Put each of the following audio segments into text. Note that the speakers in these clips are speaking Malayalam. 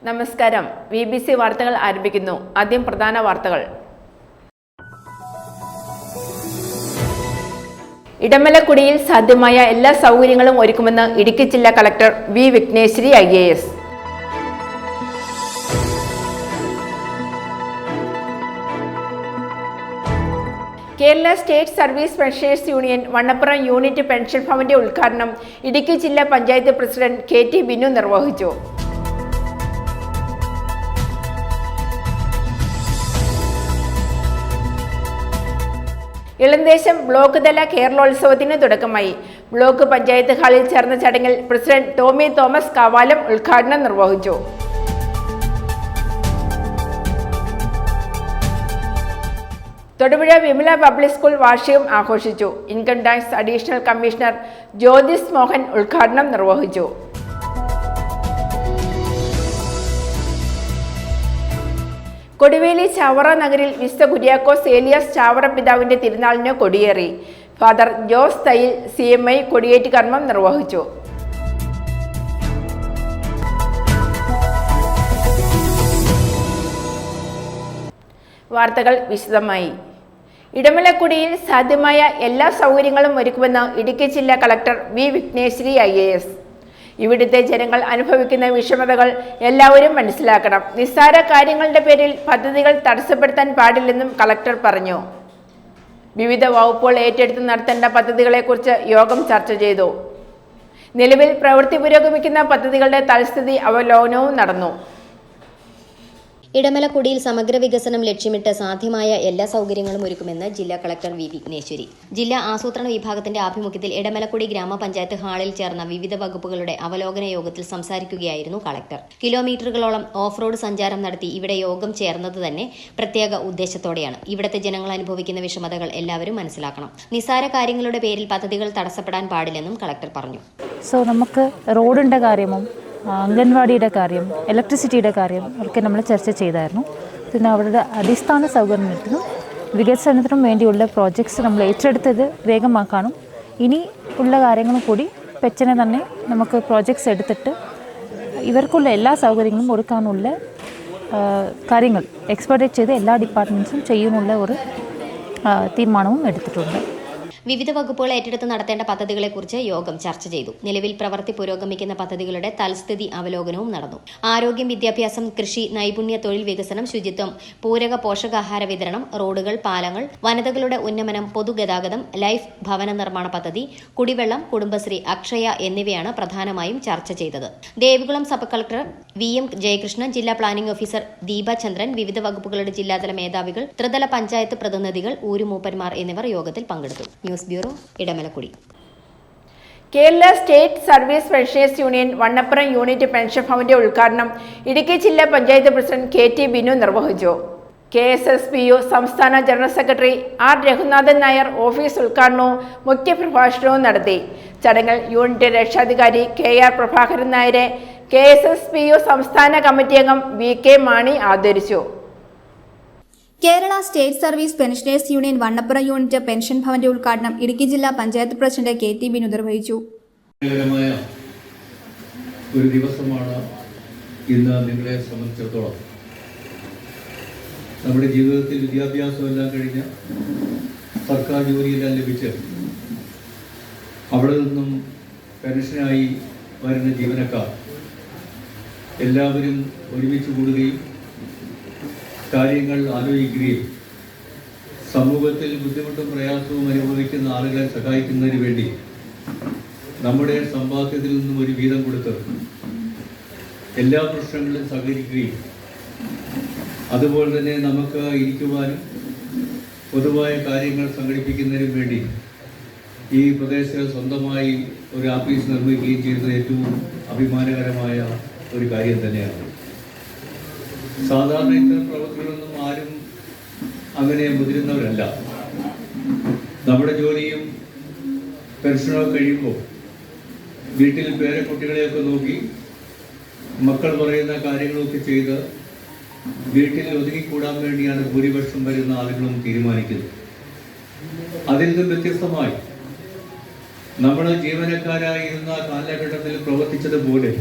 നമസ്കാരം. BBC വാർത്തകൾ ആരംഭിക്കുന്നു. ആദ്യം പ്രധാന വാർത്തകൾ. ഇടമലക്കുടിയിൽ സാധ്യമായ എല്ലാ സൗകര്യങ്ങളും ഒരുക്കുമെന്ന് ഇടുക്കി ജില്ലാ collector V Vighneshwari IAS. Kerala state service pensioners union Vannappuram unit pension ഫണ്ടിന്റെ ഉദ്ഘാടനം ഇടുക്കി ജില്ലാ പഞ്ചായത്ത് പ്രസിഡന്റ് KT ബിനു നിർവഹിച്ചു. ഇളന്തേശം ബ്ലോക്ക് തല കേരളോത്സവത്തിന് തുടക്കമായി. ബ്ലോക്ക് പഞ്ചായത്ത് ഹാളിൽ ചേർന്ന ചടങ്ങിൽ പ്രസിഡന്റ് ടോമി തോമസ് കാവാലം ഉദ്ഘാടനം നിർവഹിച്ചു. തൊടുപുഴ വിമല പബ്ലിക് സ്കൂൾ വാർഷികം ആഘോഷിച്ചു. Income tax additional commissioner Jyothis Mohan ഉദ്ഘാടനം നിർവഹിച്ചു. കൊടിവേലി ചാവറ നഗരിൽ വിശുദ്ധ കുര്യാക്കോസ് ഏലിയാസ് ചാവറ പിതാവിന്റെ തിരുനാളിന് കൊടിയേറി. ഫാദർ ജോസ് തയ്യിൽ CMI കൊടിയേറ്റ് കർമ്മം നിർവഹിച്ചു. വാർത്തകൾ വിശദമായി. ഇടമലക്കുടിയിൽ സാധ്യമായ എല്ലാ സൗകര്യങ്ങളും ഒരുക്കുമെന്ന് ഇടുക്കി ജില്ലാ കളക്ടർ വി വിഘ്നേശ്വരി IAS. ഇവിടുത്തെ ജനങ്ങൾ അനുഭവിക്കുന്ന വിഷമതകൾ എല്ലാവരും മനസ്സിലാക്കണം. നിസ്സാര കാര്യങ്ങളുടെ പേരിൽ പദ്ധതികൾ തടസ്സപ്പെടുത്താൻ പാടില്ലെന്നും കളക്ടർ പറഞ്ഞു. വിവിധ വകുപ്പുകൾ ഏറ്റെടുത്ത് നടത്തേണ്ട പദ്ധതികളെക്കുറിച്ച് യോഗം ചർച്ച ചെയ്തു. നിലവിൽ പ്രവൃത്തി പുരോഗമിക്കുന്ന പദ്ധതികളുടെ തൽസ്ഥിതി അവലോകനവും നടന്നു. ഇടമലക്കുടിയിൽ സമഗ്ര വികസനം ലക്ഷ്യമിട്ട് സാധ്യമായ എല്ലാ സൗകര്യങ്ങളും ഒരുക്കുമെന്ന് ജില്ലാ കളക്ടർ വി വിഘ്നേശ്വരി. ജില്ലാ ആസൂത്രണ വിഭാഗത്തിന്റെ ആഭിമുഖ്യത്തിൽ ഇടമലക്കുടി ഗ്രാമപഞ്ചായത്ത് ഹാളിൽ ചേർന്ന വിവിധ വകുപ്പുകളുടെ അവലോകന യോഗത്തിൽ സംസാരിക്കുകയായിരുന്നു കളക്ടർ. കിലോമീറ്ററുകളോളം ഓഫ് റോഡ് സഞ്ചാരം നടത്തി ഇവിടെ യോഗം ചേർന്നത് തന്നെ പ്രത്യേക ഉദ്ദേശത്തോടെയാണ്. ഇവിടുത്തെ ജനങ്ങൾ അനുഭവിക്കുന്ന വിഷമതകൾ എല്ലാവരും മനസ്സിലാക്കണം. നിസ്സാര കാര്യങ്ങളുടെ പേരിൽ പദ്ധതികൾ തടസ്സപ്പെടാൻ പാടില്ലെന്നും കളക്ടർ പറഞ്ഞു. നമുക്ക് റോഡിന്റെ കാര്യവും അംഗൻവാടിയുടെ കാര്യം, ഇലക്ട്രിസിറ്റിയുടെ കാര്യം ഒക്കെ നമ്മൾ ചർച്ച ചെയ്തായിരുന്നു. പിന്നെ അവരുടെ അടിസ്ഥാന സൗകര്യത്തിനും വികസനത്തിനും വേണ്ടിയുള്ള പ്രോജക്ട്സ് നമ്മൾ ഏറ്റെടുത്തത് വേഗമാക്കാനും ഇനി ഉള്ള കാര്യങ്ങളും കൂടി പെച്ചനെ തന്നെ നമുക്ക് പ്രോജക്ട്സ് എടുത്തിട്ട് ഇവർക്കുള്ള എല്ലാ സൗകര്യങ്ങളും ഒരുക്കാനുള്ള കാര്യങ്ങൾ എക്സ്പെർട്ടേറ്റ് ചെയ്ത് എല്ലാ ഡിപ്പാർട്ട്മെൻറ്റ്സും ചെയ്യാനുള്ള ഒരു തീരുമാനവും എടുത്തിട്ടുണ്ട്. വിവിധ വകുപ്പുകൾ ഏറ്റെടുത്ത് നടത്തേണ്ട പദ്ധതികളെക്കുറിച്ച് യോഗം ചർച്ച ചെയ്തു. നിലവിൽ പ്രവൃത്തി പുരോഗമിക്കുന്ന പദ്ധതികളുടെ തൽസ്ഥിതി അവലോകനവും നടന്നു. ആരോഗ്യം, വിദ്യാഭ്യാസം, കൃഷി, നൈപുണ്യ, തൊഴിൽ വികസനം, ശുചിത്വം, പൂരക പോഷകാഹാര വിതരണം, റോഡുകൾ, പാലങ്ങൾ, വനിതകളുടെ ഉന്നമനം, പൊതുഗതാഗതം, ലൈഫ് ഭവന നിർമ്മാണ പദ്ധതി, കുടിവെള്ളം, കുടുംബശ്രീ, അക്ഷയ എന്നിവയാണ് പ്രധാനമായും ചർച്ച ചെയ്തത്. Devikulam sub collector VM Jayakrishnan, ജില്ലാ പ്ലാനിംഗ് ഓഫീസർ ദീപ ചന്ദ്രൻ, വിവിധ വകുപ്പുകളുടെ ജില്ലാതല മേധാവികൾ, ത്രിതല പഞ്ചായത്ത് പ്രതിനിധികൾ, ഊരുമൂപ്പന്മാർ എന്നിവർ യോഗത്തിൽ പങ്കെടുത്തു. News bureau, Edamalakkudi. Kerala state service pensioners union Vannappuram unit pension ഫണ്ടിന്റെ ഉദ്ഘാടനം ഇടുക്കി ജില്ലാ പഞ്ചായത്ത് പ്രസിഡന്റ് KT ബിനു നിർവഹിച്ചു. KSSPU സംസ്ഥാന general secretary R Raghunathan Nair office ഉദ്ഘാടനവും മുഖ്യപ്രഭാഷണവും നടത്തി. ചടങ്ങിൽ യൂണിറ്റ് രക്ഷാധികാരി KR പ്രഭാകരൻ നായരെ KSSPU സംസ്ഥാന കമ്മിറ്റി അംഗം VK മാണി ആദരിച്ചു. Kerala state service pensioners union Vannappuram unit pension ഭവന്റെ ഉദ്ഘാടനം ഇടുക്കി ജില്ലാ പഞ്ചായത്ത് പ്രസിഡന്റ് KT ബിനു നിർവഹിച്ചു. ഒരു ദിവസമാണ് ഇന്ന് നിങ്ങളെ സംബന്ധിച്ചിടത്തോളം. നമ്മുടെ ജീവിതത്തിൽ വിദ്യാഭ്യാസമെല്ലാം കഴിഞ്ഞ് സർക്കാർ ജോലിയെല്ലാം ലഭിച്ച് അവിടെ നിന്നും പെൻഷനായി വരുന്ന ജീവനക്കാർ എല്ലാവരും ഒരുമിച്ച് കൂടുകയും കാര്യങ്ങൾ ആലോചിക്കുകയും സമൂഹത്തിൽ ബുദ്ധിമുട്ടും പ്രയാസവും അനുഭവിക്കുന്ന ആളുകളെ സഹായിക്കുന്നതിന് വേണ്ടി നമ്മുടെ സമ്പാദ്യത്തിൽ നിന്നും ഒരു വീതം കൊടുത്ത് എല്ലാ പ്രശ്നങ്ങളിലും സഹകരിക്കുകയും അതുപോലെ തന്നെ നമുക്ക് ഇരിക്കുവാനും പൊതുവായ കാര്യങ്ങൾ സംഘടിപ്പിക്കുന്നതിനും വേണ്ടി ഈ പ്രദേശത്ത് സ്വന്തമായി ഒരു ഓഫീസ് നിർമ്മിക്കുകയും ചെയ്തത് ഏറ്റവും അഭിമാനകരമായ ഒരു കാര്യം തന്നെയാണ്. സാധാരണ ഇത്തരം പ്രവൃത്തികളൊന്നും ആരും അങ്ങനെ മുതിരുന്നവരല്ല. നമ്മുടെ ജോലിയും പെൻഷനൊക്കെ കഴിയുമ്പോൾ വീട്ടിൽ പേരക്കുട്ടികളെയൊക്കെ നോക്കി മക്കൾ പറയുന്ന കാര്യങ്ങളൊക്കെ ചെയ്ത് വീട്ടിൽ ഒതുങ്ങിക്കൂടാൻ വേണ്ടിയാണ് ഭൂരിപക്ഷം വരുന്ന ആളുകളും തീരുമാനിക്കുന്നത്. അതിൽ നിന്നും വ്യത്യസ്തമായി നമ്മൾ ജീവനക്കാരായിരുന്ന കാലഘട്ടത്തിൽ പ്രവർത്തിച്ചതുപോലെ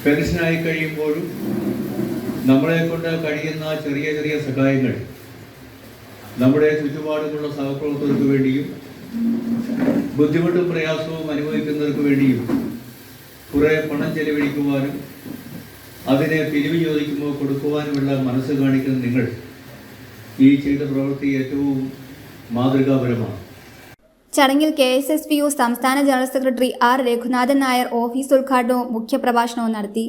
പെൻഷനായി കഴിയുമ്പോഴും നമ്മളെ കൊണ്ട് കഴിയുന്ന ചെറിയ ചെറിയ സഹായങ്ങൾ നമ്മുടെ ചുറ്റുപാടുമുള്ള സഹപ്രവർത്തകർക്ക് വേണ്ടിയും ബുദ്ധിമുട്ടും പ്രയാസവും അനുഭവിക്കുന്നവർക്ക് വേണ്ടിയും കുറേ പണം ചെലവഴിക്കുവാനും അതിനെ പിരിവ് ചോദിക്കുമ്പോൾ കൊടുക്കുവാനുമുള്ള മനസ്സ് കാണിക്കുന്ന നിങ്ങൾ ഈ ചെയ്ത പ്രവൃത്തി ഏറ്റവും മാതൃകാപരമാണ്. ചടങ്ങിൽ KSSPU സംസ്ഥാന general secretary R. Raghunathan Nair office ഉദ്ഘാടനവും മുഖ്യപ്രഭാഷണവും നടത്തി.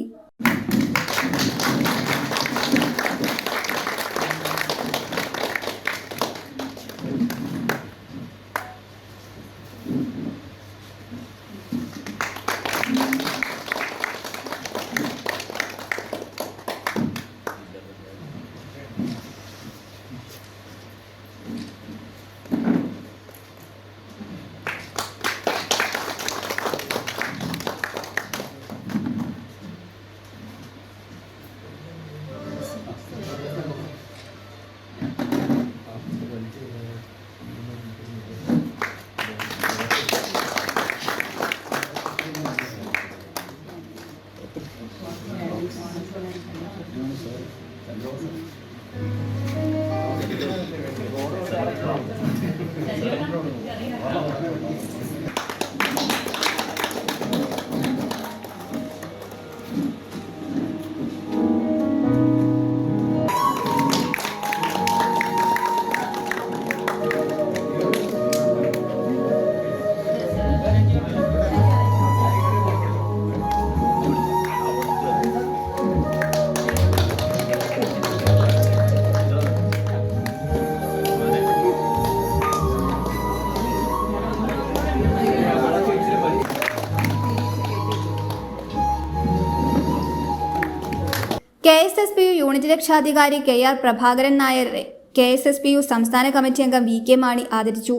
KSSPU യൂണിറ്റ് രക്ഷാധികാരി KR പ്രഭാകരൻ നായരെ KSSPU സംസ്ഥാന കമ്മിറ്റി അംഗം VK മാണി ആദരിച്ചു.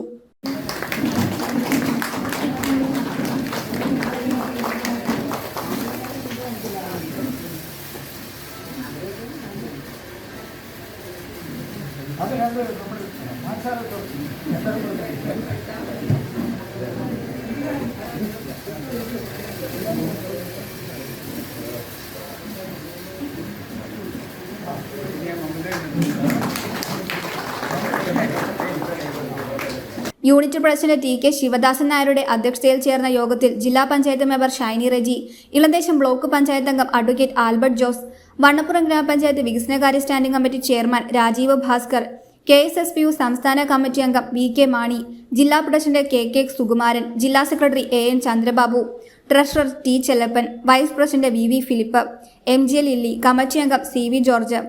യൂണിറ്റ് പ്രസിഡന്റ് TK ശിവദാസൻ നായരുടെ അധ്യക്ഷതയിൽ ചേർന്ന യോഗത്തിൽ ജില്ലാ പഞ്ചായത്ത് മെമ്പർ ഷൈനി റെജി, ഇളന്തേശം ബ്ലോക്ക് പഞ്ചായത്ത് അംഗം അഡ്വക്കേറ്റ് ആൽബർട്ട് ജോസ്, വണ്ണപ്പുറം ഗ്രാമപഞ്ചായത്ത് വികസനകാര്യ standing committee chairman Rajeev Bhaskar, KSSPU സംസ്ഥാന കമ്മിറ്റി അംഗം VK മാണി, ജില്ലാ പ്രസിഡന്റ് KK സുകുമാരൻ, ജില്ലാ secretary AN Chandrababu, treasurer T Chellappan, vice president VV Philip, MJ Lilly, committee അംഗം CV George,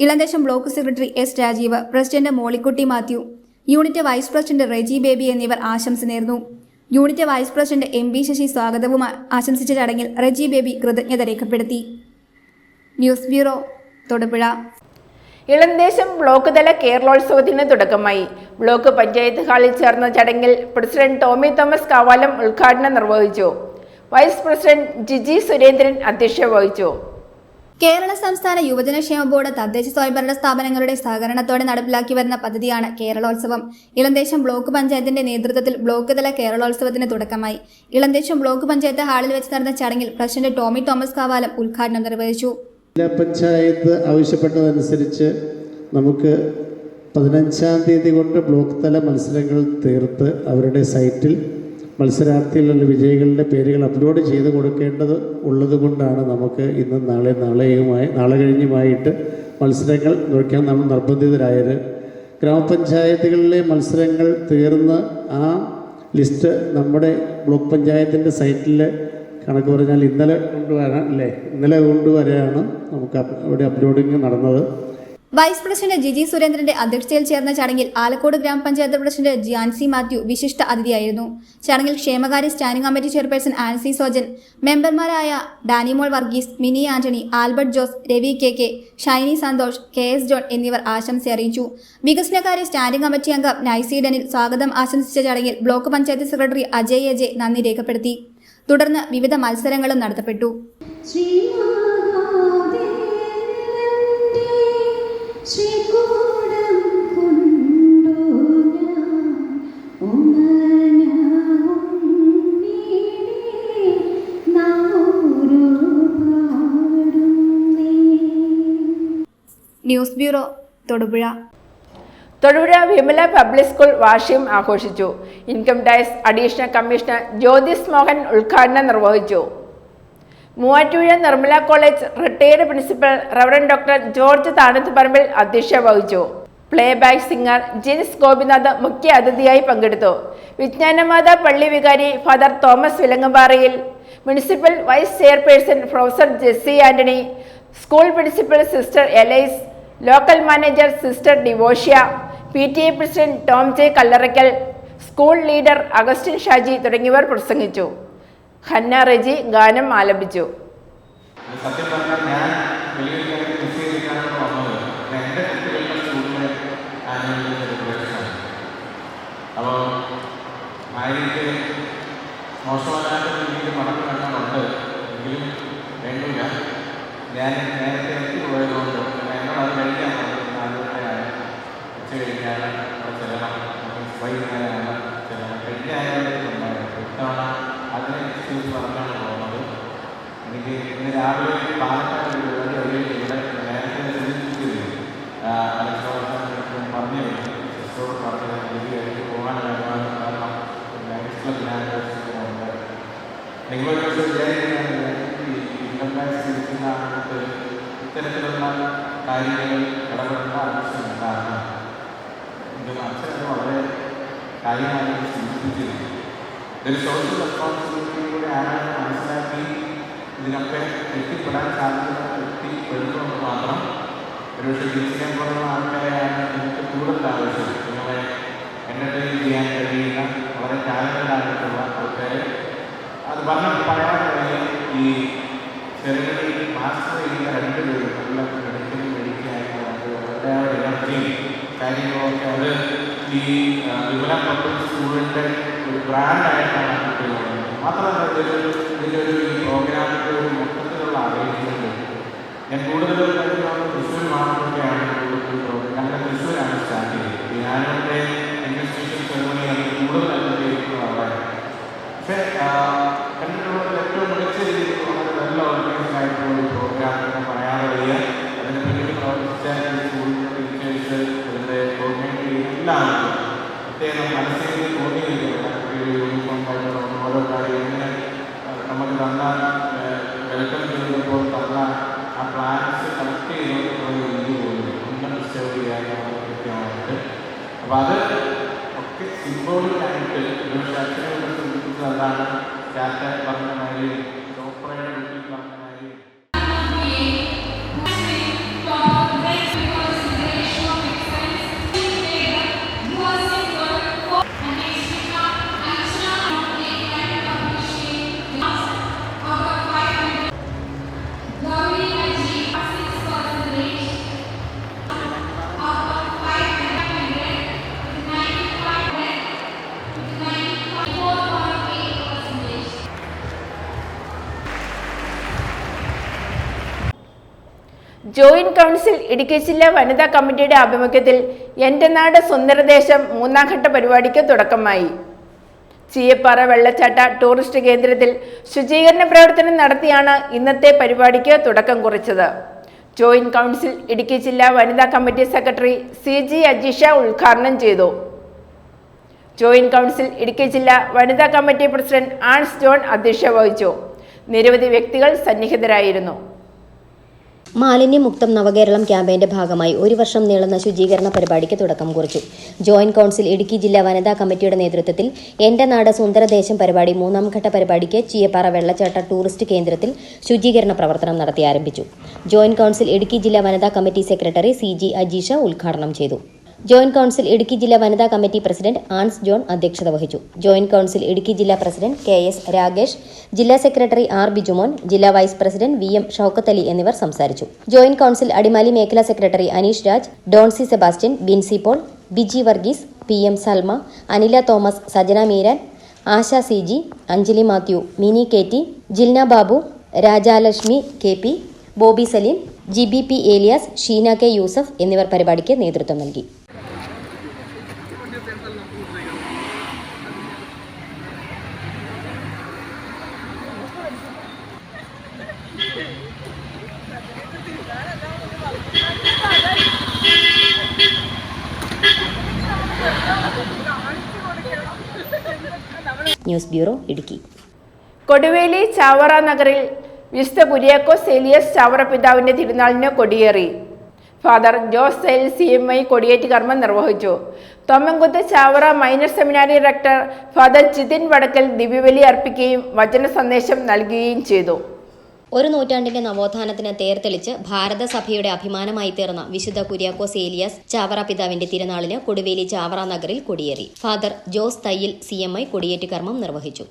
Elanthesham block secretary S Rajeev, president Mollykutty Mathew, unit vice president Reji Baby എന്നിവർ ആശംസ നേർന്നു. Unit vice president MB Sasi സ്വാഗതവും ആശംസിച്ച ചടങ്ങിൽ റെജി ബേബി കൃതജ്ഞത രേഖപ്പെടുത്തി. News bureau, Thodupuzha. Elanthesham block തല കേരളോത്സവത്തിന് തുടക്കമായി. ബ്ലോക്ക് പഞ്ചായത്ത് ഹാളിൽ ചേർന്ന ചടങ്ങിൽ പ്രസിഡന്റ് ടോമി തോമസ് കാവാലം ഉദ്ഘാടനം നിർവഹിച്ചു. വൈസ് പ്രസിഡന്റ് ജിജി സുരേന്ദ്രൻ അധ്യക്ഷത വഹിച്ചു. കേരള സംസ്ഥാന യുവജനക്ഷേമ ബോർഡ് തദ്ദേശ സ്വയംഭരണ സ്ഥാപനങ്ങളുടെ സഹകരണത്തോടെ നടപ്പിലാക്കി വരുന്ന പദ്ധതിയാണ് കേരളോത്സവം. ഇളന്തേശം ബ്ലോക്ക് പഞ്ചായത്തിന്റെ നേതൃത്വത്തിൽ ബ്ലോക്ക് തല കേരളോത്സവത്തിന് തുടക്കമായി. ഇളന്തേശം ബ്ലോക്ക് പഞ്ചായത്ത് ഹാളിൽ വെച്ച് നടന്ന ചടങ്ങിൽ പ്രസിഡന്റ് ടോമി തോമസ് കാവാലം ഉദ്ഘാടനം നിർവഹിച്ചു. ജില്ലാ പഞ്ചായത്ത് ആവശ്യപ്പെട്ടതനുസരിച്ച് നമുക്ക് 15-ാം തീയതി കൊണ്ട് ബ്ലോക്ക് തല മത്സരങ്ങൾ തീർത്ത് അവരുടെ സൈറ്റിൽ മത്സരാർത്ഥികളുടെ വിജയികളുടെ പേരുകൾ അപ്ലോഡ് ചെയ്ത് കൊടുക്കേണ്ടത് ഉള്ളതുകൊണ്ടാണ് നമുക്ക് ഇന്ന് നാളെ കഴിഞ്ഞുമായിട്ട് മത്സരങ്ങൾ വയ്ക്കാൻ നമ്മൾ നിർബന്ധിതരായത്. ഗ്രാമപഞ്ചായത്തുകളിലെ മത്സരങ്ങൾ തീർന്ന് ആ ലിസ്റ്റ് നമ്മുടെ ബ്ലോക്ക് പഞ്ചായത്തിൻ്റെ സൈറ്റിൽ കണക്ക് പറഞ്ഞാൽ ഇന്നലെ കൊണ്ടുവരാണ് നമുക്ക് അവിടെ അപ്ലോഡിങ് നടന്നത്. വൈസ് പ്രസിഡന്റ് ജിജി സുരേന്ദ്രന്റെ അധ്യക്ഷതയിൽ ചേർന്ന ചടങ്ങിൽ ആലക്കോട് ഗ്രാമപഞ്ചായത്ത് പ്രസിഡന്റ് ജിയാൻസി മാത്യു വിശിഷ്ട അതിഥിയായിരുന്നു. ചടങ്ങിൽ ക്ഷേമകാര്യ standing committee chairperson Ancy Sojan, മെമ്പർമാരായ Danimol Varghese, Mini Antony, Albert Jose, Ravi KK, Shiny Santhosh, KS John എന്നിവർ ആശംസ അറിയിച്ചു. വികസനകാര്യ സ്റ്റാൻഡിംഗ് കമ്മിറ്റി അംഗം നൈസി ഡനിൽ സ്വാഗതം ആശംസിച്ച ചടങ്ങിൽ block panchayat secretary Ajay A J നന്ദി രേഖപ്പെടുത്തി. തുടർന്ന് വിവിധ മത്സരങ്ങളും നടത്തപ്പെട്ടു. News bureau, Thodupuzha. Thodupuzha Vimala public school വാർഷികം ആഘോഷിച്ചു. Income tax additional commissioner Jyothis Mohan ഉദ്ഘാടനം നിർവഹിച്ചു. Muvattupuzha Nirmala college retired principal reverend doctor George Thanathuparambil അധ്യക്ഷത വഹിച്ചു. പ്ലേബാക്ക് സിംഗർ ജിൻസ് ഗോപിനാഥ് മുഖ്യ അതിഥിയായി പങ്കെടുത്തു. വിജ്ഞാനമാത പള്ളി വികാരി father Thomas Vilangamparayil, municipal vice chairperson professor Jessy Antony, school principal sister Elise, local manager sister Devotia, PTA president Tom J Kallarakkal, school leader Augustine Shaji തുടങ്ങിയവർ പ്രസംഗിച്ചു. ഹന്ന റെജി ഗാനം ആലപിച്ചു. സത്യം പറഞ്ഞാൽ ഞാൻ വലിയൊരു കൃഷി ചെയ്തിട്ടാണ് വന്നത്. എൻ്റെ കുട്ടികളുടെ സ്കൂളിലെ ആനുവൽ സെലിബ്രേഷനാണ്. അപ്പോൾ ആയിട്ട് മോശമല്ലാത്ത രീതിയിൽ മടങ്ങി വരാനുണ്ട് എങ്കിലും വേണ്ടില്ല. ഞാൻ നേരത്തെ എത്തി പോയതുകൊണ്ട് എന്നോട് അത് കഴിക്കാൻ ആദ്യമായാണ് ഉച്ച കഴിഞ്ഞാൽ ചെല്ലണം, വൈകുന്നേരമാണ് ചെല്ലണം, കഴിക്കാനുണ്ടായിരുന്നു. ഇത്തവണ അതിനെ എക്സ്ക്യൂസ് പറഞ്ഞാണ് പോകുന്നത്. എനിക്ക് ഇന്ന് രാവിലെ പാലക്കാട് പരിപാടി ഇവിടെ നേരത്തെ സൂചിപ്പിച്ചിരുന്നു. പറഞ്ഞു സിസ്റ്ററോട് പറഞ്ഞത് എനിക്ക് കഴിഞ്ഞ് പോകാൻ കഴിയുമാണ്. കാരണം ലയൺസ് ക്ലബ് ഉണ്ട്. നിങ്ങളൊരു ദിവസം വിചാരിക്കുകയാണ് ഇൻകം ടാക്സ് ലഭിക്കുന്ന ആളുകൾക്ക് ഇത്തരത്തിലുള്ള കാര്യങ്ങളിൽ ഇടപെടേണ്ട ആവശ്യമില്ല. കാരണം ഇത് അച്ഛനത് വളരെ കാര്യമായി സൂചിപ്പിച്ചിരുന്നു. ഇതൊരു സോഷ്യൽ റെസ്പോൺസിബിലിറ്റിയിലൂടെ ആരാണ് മനസ്സിലാക്കി ഇതിനൊക്കെ എത്തിപ്പെടാൻ എത്തിപ്പെടുന്നുവെന്ന് മാത്രം. ഒരുപക്ഷെ ചിന്തിക്കാൻ പോകുന്ന ആൾക്കാരെയാണ് എനിക്ക് കൂടുതൽ ആവശ്യം. നിങ്ങളെ എൻ്റർടൈൻ ചെയ്യാൻ കഴിയുന്ന വളരെ ടാലൻ്റഡ് ആയിട്ടുള്ള ആൾക്കാരെ അത് പറയാതെ തന്നെ ഈ ചെറുകടി മാസ്റ്റർ ചെയ്യുന്ന രണ്ടുപേരും നല്ല മെഡിക്കൽ മേടിക്കാനായിട്ട് അവരുടെ ആ എനർജിയും കാര്യങ്ങളൊക്കെ അത് ഈ വിമല പബ്ലിക് സ്കൂളിൻ്റെ ഒരു ബ്രാൻഡായിട്ടാണ് കുട്ടികളുള്ളത്. മാത്രമല്ല ഇതിൻ്റെ ഒരു പ്രോഗ്രാമിൻ്റെ ഒരു മൊത്തത്തിലുള്ള അറേഞ്ച്മെൻറ്റ് ഞാൻ കൂടുതലും കഴിക്കുന്നത് തൃശ്ശൂർ മാത്രമൊക്കെയാണ് കൂടുതൽ പ്രോഗ്രാം. ഞങ്ങളുടെ തൃശ്ശൂരാണ് സ്റ്റാർട്ട് ചെയ്തത്. ഞാനവിടെ ഇൻവെസ്റ്റിഗേഷൻ സെറമണി അത് കൂടുതൽ ചെയ്തിട്ടുള്ള അവിടെ. പക്ഷേ കണ്ടിട്ടുള്ളത് ഏറ്റവും മികച്ച രീതിയിൽ വളരെ നല്ല ഓർഗനൈസ്ഡ് ആയിട്ടുള്ള ഒരു പ്രോഗ്രാം എന്ന് പറയാതെ വയ്യ. അതിന് പിന്നിൽ പ്രവർത്തിച്ച സ്കൂളിൻ്റെ ടീച്ചേഴ്സ്, അതിൻ്റെ കോർഡിനേറ്റ് എല്ലാവർക്കും പ്രത്യേകം മനസ്സിലേക്ക് തോന്നിയിരിക്കുന്നത് യൂണിഫോം ആയിട്ടുള്ള ഓരോ കാര്യം ഇങ്ങനെ നമുക്ക് തന്ന വെൽക്കം ചെയ്തപ്പോൾ തന്ന ആ പ്ലാൻസ് കളക്ട് ചെയ്തുകൊണ്ടുള്ള രീതി പോലും ഒന്നും ഡിസ്റ്റർബ് ചെയ്യാൻ നമുക്ക് കൃത്യമായിട്ട്. അപ്പോൾ അത് ഒക്കെ സിംബോളിക്കായിട്ട് ഒരുപക്ഷെ അച്ഛനെ സൂചിപ്പിച്ചത് അതാണ്. ചാറ്റ പറഞ്ഞ മാതിരി ചോപ്രയുടെ വീട്ടിൽ പറഞ്ഞ മാതിരി ജോയിന്റ് കൗൺസിൽ ഇടുക്കി ജില്ലാ വനിതാ കമ്മിറ്റിയുടെ ആഭിമുഖ്യത്തിൽ എൻ്റെ നാട് സുന്ദരദേശം മൂന്നാം ഘട്ട പരിപാടിക്ക് തുടക്കമായി. ചീയപ്പാറ വെള്ളച്ചാട്ട ടൂറിസ്റ്റ് കേന്ദ്രത്തിൽ ശുചീകരണ പ്രവർത്തനം നടത്തിയാണ് ഇന്നത്തെ പരിപാടിക്ക് തുടക്കം കുറിച്ചത്. ജോയിന്റ് കൗൺസിൽ ഇടുക്കി ജില്ലാ വനിതാ കമ്മിറ്റി സെക്രട്ടറി CG അജീഷ ഉദ്ഘാടനം ചെയ്തു. ജോയിന്റ് കൗൺസിൽ ഇടുക്കി ജില്ലാ വനിതാ കമ്മിറ്റി പ്രസിഡന്റ് ആൻസ് ജോൺ അധ്യക്ഷത വഹിച്ചു. നിരവധി വ്യക്തികൾ സന്നിഹിതരായിരുന്നു. മാലിന്യമുക്തം നവകേരളം ക്യാമ്പയിന്റെ ഭാഗമായി ഒരു വർഷം നീളുന്ന ശുചീകരണ പരിപാടിക്ക് തുടക്കം കുറിച്ചു. ജോയിന്റ് കൗൺസിൽ ഇടുക്കി ജില്ലാ വനിതാ കമ്മിറ്റിയുടെ നേതൃത്വത്തിൽ എൻ്റെ നാട് സുന്ദരദേശം പരിപാടി മൂന്നാം ഘട്ട പരിപാടിക്ക് ചീയപ്പാറ വെള്ളച്ചാട്ട ടൂറിസ്റ്റ് കേന്ദ്രത്തിൽ ശുചീകരണ പ്രവർത്തനം നടത്തി ആരംഭിച്ചു. ജോയിന്റ് കൗൺസിൽ ഇടുക്കി ജില്ലാ വനിതാ കമ്മിറ്റി സെക്രട്ടറി CG അജീഷ ഉദ്ഘാടനം ചെയ്തു. ജോയിന്റ് കൗൺസിൽ ഇടുക്കി ജില്ലാ വനിതാ കമ്മിറ്റി പ്രസിഡന്റ് ആൻസ് ജോൺ അധ്യക്ഷത വഹിച്ചു. ജോയിന്റ് കൗൺസിൽ ഇടുക്കി ജില്ലാ പ്രസിഡന്റ് KS രാഗേഷ്, ജില്ലാ സെക്രട്ടറി R ബിജുമോൻ, ജില്ലാ vice president VM Shoukath Ali എന്നിവർ സംസാരിച്ചു. ജോയിന്റ് കൗൺസിൽ അടിമാലി മേഖലാ secretary Aneesh Raj, Doncy Sebastian, Binsy Paul, Biji Varghese, PM Salma, Anila Thomas, Sajana Meeran, Asha CG, Anjali Mathew, Mini KT, Jilna Babu, Rajalakshmi KP, Bobby Saleem, GBP Elias, Sheena K Yusuf എന്നിവർ പരിപാടിക്ക് നേതൃത്വം നൽകി. Thank you. News bureau, Idukki. Koduveli Chavara നഗറിൽ വിശുദ്ധ കുര്യാക്കോസ് ഏലിയാസ് ചാവറ പിതാവിന്റെ തിരുനാളിന് കൊടിയേറി. ഫാദർ ജോസ് സൈൽ CMI കൊടിയേറ്റ് കർമ്മം നിർവഹിച്ചു. Thommankuthu Chavara minor seminary rector father Jithin Vadakkal ദിവ്യബലി അർപ്പിക്കുകയും വചന സന്ദേശം നൽകുകയും ചെയ്തു. ഒരു നൂറ്റാണ്ടിന്റെ നവോത്ഥാനത്തിന് തേർത്തെളിച്ച് ഭാരതസഭയുടെ അഭിമാനമായി തീർന്ന വിശുദ്ധ കുര്യാക്കോസ് ഏലിയാസ് ചാവറ പിതാവിന്റെ തിരുനാളിന് കൊടുവേലി ചാവറ നഗറിൽ കൊടിയേറി. ഫാദർ ജോസ് തയ്യിൽ CMI കൊടിയേറ്റ് കർമ്മം നിർവഹിച്ചു.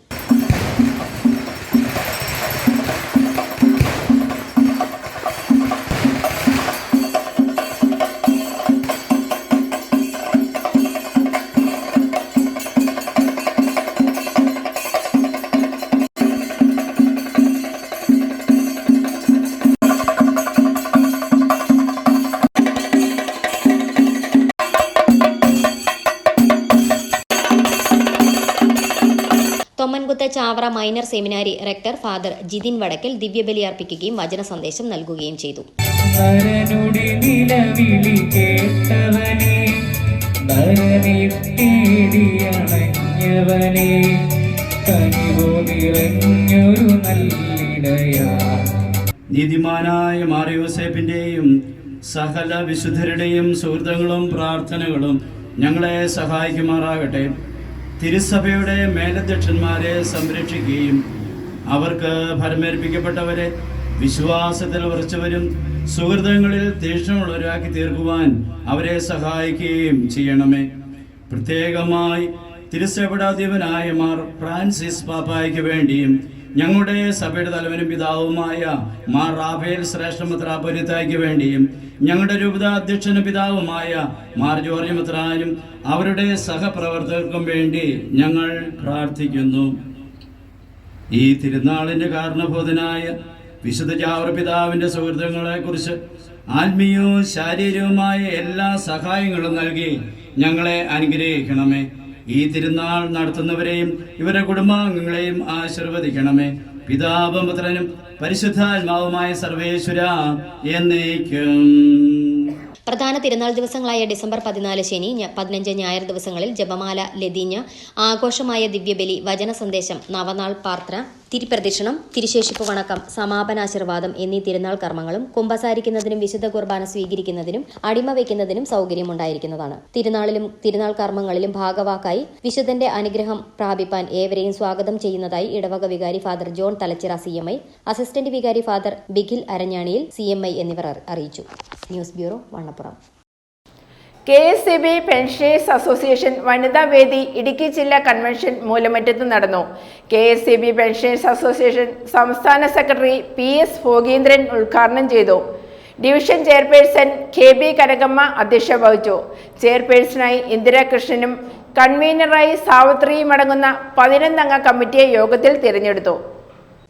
Thommankuthu Chavara minor seminary rector father Jithin Vadakkal ദിവ്യബലി അർപ്പിക്കുകയും വചന സന്ദേശം നൽകുകയും ചെയ്തു. നീതിമാനായ മാർ യോസേപ്പിന്റെയും സകല വിശുദ്ധരുടെയും സുഹൃത്തുക്കളും പ്രാർത്ഥനകളും ഞങ്ങളെ സഹായിക്കുമാറാകട്ടെ. തിരുസഭയുടെ മേലധ്യക്ഷന്മാരെ സംരക്ഷിക്കുകയും അവർക്ക് ഫലമേൽപ്പിക്കപ്പെട്ടവരെ വിശ്വാസത്തിൽ ഉറച്ചവരും സുഹൃത്തുക്കളിൽ തീക്ഷ്ണമുള്ളവരാക്കി തീർക്കുവാൻ അവരെ സഹായിക്കുകയും ചെയ്യണമേ. പ്രത്യേകമായി തിരുസഭയുടെ അധിപനായ മാർ ഫ്രാൻസിസ് പാപ്പായ്ക്ക് വേണ്ടിയും ഞങ്ങളുടെ സഭയുടെ തലവനും പിതാവുമായ മാർ റാഫേൽ ശ്രേഷ്ഠ മെത്രാപ്പൊലീത്തായ്ക്ക് വേണ്ടിയും ഞങ്ങളുടെ രൂപത അധ്യക്ഷനും പിതാവുമായ മാർ ജോർജ് മെത്രാനും അവരുടെ സഹപ്രവർത്തകർക്കും വേണ്ടി ഞങ്ങൾ പ്രാർത്ഥിക്കുന്നു. ഈ തിരുനാളിൻ്റെ കാരണഭൂതനായ വിശുദ്ധ ചാവറ പിതാവിൻ്റെ സുഹൃത്തുക്കളെക്കുറിച്ച് ആത്മീയവും ശാരീരികവുമായ എല്ലാ സഹായങ്ങളും നൽകി ഞങ്ങളെ അനുഗ്രഹിക്കണമേ. ഈ തിരുനാൾ നടത്തുന്നവരെയും ഇവരുടെ കുടുംബാംഗങ്ങളെയും ആശീർവദിക്കണമേ. പിതാവും പുത്രനും പരിശുദ്ധാത്മാവുമായ സർവേശ്വര എന്നേക്കും. പ്രധാന തിരുനാൾ ദിവസങ്ങളായ ഡിസംബർ 14 ശനി, 15 ഞായർ ദിവസങ്ങളിൽ ജപമാല, ലതീഞ്ഞ, ആഘോഷമായ ദിവ്യബലി, വചന സന്ദേശം, നവനാൾ പ്രാർത്ഥന, തിരുപ്രദക്ഷിണം, തിരുശേഷിപ്പ് വണക്കം, സമാപനാശീർവാദം എന്നീ തിരുനാൾ കർമ്മങ്ങളും കുമ്പസാരിക്കുന്നതിനും വിശുദ്ധ കുർബാന സ്വീകരിക്കുന്നതിനും അടിമ വയ്ക്കുന്നതിനും സൗകര്യമുണ്ടായിരിക്കുന്നതാണ്. തിരുനാളിലും തിരുനാൾ കർമ്മങ്ങളിലും ഭാഗവാക്കായി വിശുദ്ധന്റെ അനുഗ്രഹം പ്രാപിപ്പാൻ ഏവരെയും സ്വാഗതം ചെയ്യുന്നതായി ഇടവക വികാരി father John Thalachira CMI, assistant വികാരി ഫാദർ ബിഖിൽ അരഞ്ഞാണിയിൽ CMI എന്നിവർ അറിയിച്ചു. News bureau, Vannappuram. KSCB pensioners association വനിതാ വേദി ഇടുക്കി ജില്ലാ കൺവെൻഷൻ മൂലമറ്റത്ത് നടന്നു. KSCB പെൻഷനേഴ്സ് അസോസിയേഷൻ സംസ്ഥാന സെക്രട്ടറി PS ഭോഗീന്ദ്രൻ ഉദ്ഘാടനം ചെയ്തു. ഡിവിഷൻ ചെയർപേഴ്സൺ KB കനകമ്മ അധ്യക്ഷത വഹിച്ചു. ചെയർപേഴ്സണായി ഇന്ദിരാകൃഷ്ണനും കൺവീനറായി സാവിത്രിയും അടങ്ങുന്ന 11 അംഗ കമ്മിറ്റിയെ യോഗത്തിൽ തിരഞ്ഞെടുത്തു.